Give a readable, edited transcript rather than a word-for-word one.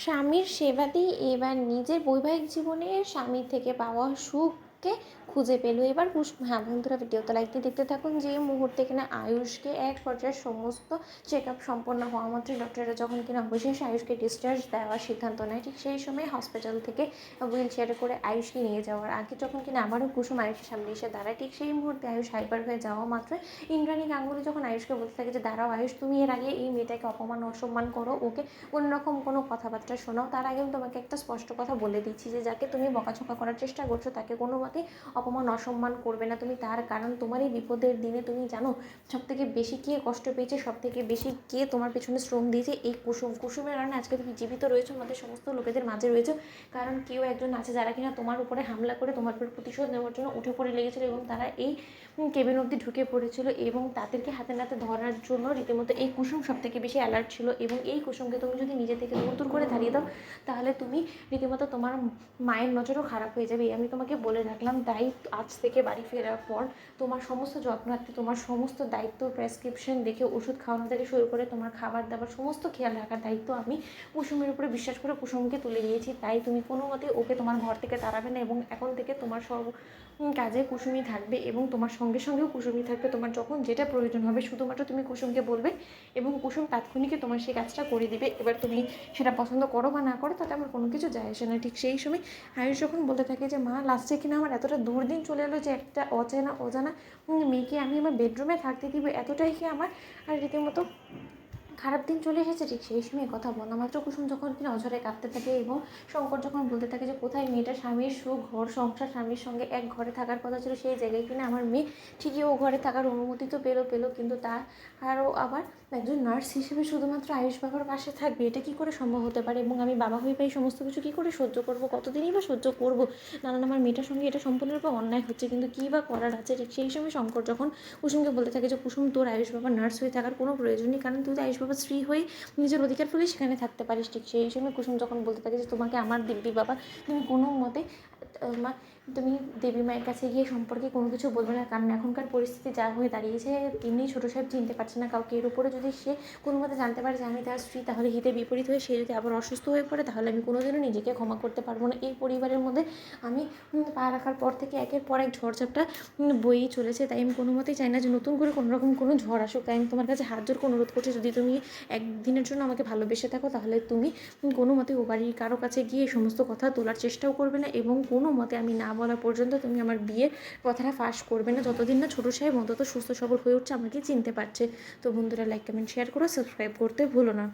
স্বামীর সেবাতেই এবার নিজের বৈবাহিক জীবনে স্বামীর থেকে পাওয়া সুখকে খুঁজে পেল। এবার হ্যাঁ বন্ধুরা, ভিডিওতে লাইক দিয়ে দেখতে থাকুন। যে মুহূর্তে কিনা আয়ুষকে এক পর্যায়ে সমস্ত চেক আপ সম্পন্ন হওয়া মাত্রই ডক্টররা যখন কিনা অবশেষে আয়ুষকে ডিসচার্জ দেওয়ার সিদ্ধান্ত নেয়, ঠিক সেই সময় হসপিটাল থেকে হুইল চেয়ারে করে আয়ুষকে নিয়ে যাওয়ার আগে যখন কিনা আবারও কুসুম আয়ুষের সামনে এসে দাঁড়ায়, ঠিক সেই মুহূর্তে আয়ুষ হাইপার হয়ে যাওয়া মাত্র ইন্দ্রাণী গাঙ্গুলি যখন আয়ুষকে বলতে থাকে যে দাঁড়াও আয়ুষ, তুমি এর আগে এই মেয়েটাকে অপমান অসম্মান করো, ওকে কোনোরকম কোনো কথাবার্তা শোনাও, তার আগে আমি তোমাকে একটা স্পষ্ট কথা বলে দিচ্ছি যে যাকে তুমি বকাঝকা করার চেষ্টা করছো তাকে কোনো মতেই অপমান অসম্মান করবে না তুমি। তার কারণ তোমার এই বিপদের দিনে তুমি জানো সবথেকে বেশি কে কষ্ট পেয়েছে, সবথেকে বেশি কে তোমার পেছনে শ্রম দিয়েছে, এই কুসুমের কারণে আজকে তুমি জীবিত রয়েছো, আমাদের সমস্ত লোকেদের মাঝে রয়েছো। কারণ কেউ একজন আছে যারা কিনা তোমার উপরে হামলা করে তোমার উপর প্রতিশোধ নেওয়ার জন্য উঠে পড়ে লেগেছিলো এবং তারা এই কেবিন অবধি ঢুকে পড়েছিল এবং তাদেরকে হাতে নাতে ধরার জন্য রীতিমতো এই কুসুম সব থেকে বেশি অ্যালার্ট ছিল। এবং এই কুসুমকে তুমি যদি নিজে থেকে দূর দূর করে তাড়িয়ে দাও তাহলে তুমি রীতিমতো তোমার মায়ের নজরও খারাপ হয়ে যাবে, আমি তোমাকে বলে রাখলাম। তাই আজ থেকে বাড়ি ফেরার পর তোমার সমস্ত যত্নার্থে তোমার সমস্ত দায়িত্ব, প্রেসক্রিপশন দেখে ওষুধ খাওয়ানো থেকে শুরু করে তোমার খাবার দাবার সমস্ত খেয়াল রাখার দায়িত্ব আমি কুসুমের উপরে বিশ্বাস করে কুসুমকে তুলে দিয়েছি। তাই তুমি কোনো মতে ওকে তোমার ঘর থেকে তাড়াবে না এবং এখন থেকে তোমার সব কাজে কুসুমই থাকবে এবং তোমার সঙ্গে সঙ্গেও কুসুমই থাকবে। তোমার যখন যেটা প্রয়োজন হবে শুধুমাত্র তুমি কুসুমকে বলবে এবং কুসুম তাৎক্ষণিকই তোমার সেই কাজটা করে দিবে। এবার তুমি সেটা পছন্দ করো বা না করো তাতে আমার কোনো কিছু যায় আসে না। ঠিক সেই সময় আয়ুষ যখন বলতে থাকে যে মা লাস্টে কিনা আমার এতটা দুর্দিন চলে এলো যে একটা অজানা মেয়েকে আমি আমার বেডরুমে থাকতে দিব, এতটাই কি আমার আর রীতিমতো খারাপ দিন চলে এসেছে। ঠিক সেই সময় কথা বলা মাত্র কুসুম যখন কিনা অঝরে কাঁদতে থাকে এবং শঙ্কর যখন বলতে থাকে যে কোথায় মেয়েটা স্বামীর সুখ ঘর সংসার, স্বামীর সঙ্গে এক ঘরে থাকার কথা ছিল, সেই জায়গায় কিনা আমার মেয়ে ঠিকই ও ঘরে থাকার অনুমতি তো পেলো কিন্তু তার আরও আবার একজন নার্স হিসেবে শুধুমাত্র আয়ুষ বাবার পাশে থাকবে, এটা কী করে সম্ভব হতে পারে? এবং আমি বাবা হয়ে পাই সমস্ত কিছু কী করে সহ্য করবো, কতদিনই বা সহ্য করবো? নানান আমার মেয়েটার সঙ্গে এটা সম্পূর্ণরূপে অন্যায় হচ্ছে, কিন্তু কী বা করার আছে? ঠিক সেই সময় শঙ্কর যখন কুসুমকে বলতে থাকে যে কুসুম তোর আয়ুষ বাবার নার্স হয়ে থাকার কোনো প্রয়োজন নেই, কারণ তুই তো আয়ুষ বাবার স্ত্রী হয়ে নিজের অধিকার ফলে সেখানে থাকতে পারিস। ঠিক সেই সময় কুসুম যখন বলতে থাকে যে তোমাকে আমার দিব্যি বাবা তুমি কোনো মতে তুমি দেবী মায়ের কাছে গিয়ে সম্পর্কে কোনো কিছু বলবে না, কারণ এখনকার পরিস্থিতি যা হয়ে দাঁড়িয়েছে এমনি ছোটো সাহেব চিনতে পারছে না কাউকে। এর উপরে যদি সে কোনো মতে জানতে পারে যে আমি তার স্ত্রী, তাহলে হিতে বিপরীত হয়ে সে যদি আবার অসুস্থ হয়ে পড়ে তাহলে আমি কোনোদিনও নিজেকে ক্ষমা করতে পারবো না। এই পরিবারের মধ্যে আমি পা রাখার পর থেকে একের পর এক ঝড়ঝাপটা বয়েই চলেছে, তাই আমি কোনো মতেই চাই না যে নতুন করে কোনো রকম কোনো ঝড় আসুক। তাই আমি তোমার কাছে হাত জোর করে অনুরোধ করছি, যদি তুমি একদিনের জন্য আমাকে ভালোবেসে থাকো তাহলে তুমি কোনো মতে ও বাড়ির কারো কাছে গিয়ে সমস্ত কথা তোলার চেষ্টাও করবে না এবং কোনো মতে আমি না বলা পর্যন্ত তুমি আমার বিয়ের কথাটা ফাঁস করবে না, যতদিন না ছোটো সাহেব অন্তত সুস্থ সবল হয়ে উঠছে, আমাকে চিনতে পারছে। তো বন্ধুরা লাইক কমেন্ট শেয়ার করো, সাবস্ক্রাইব করতে ভুলো না।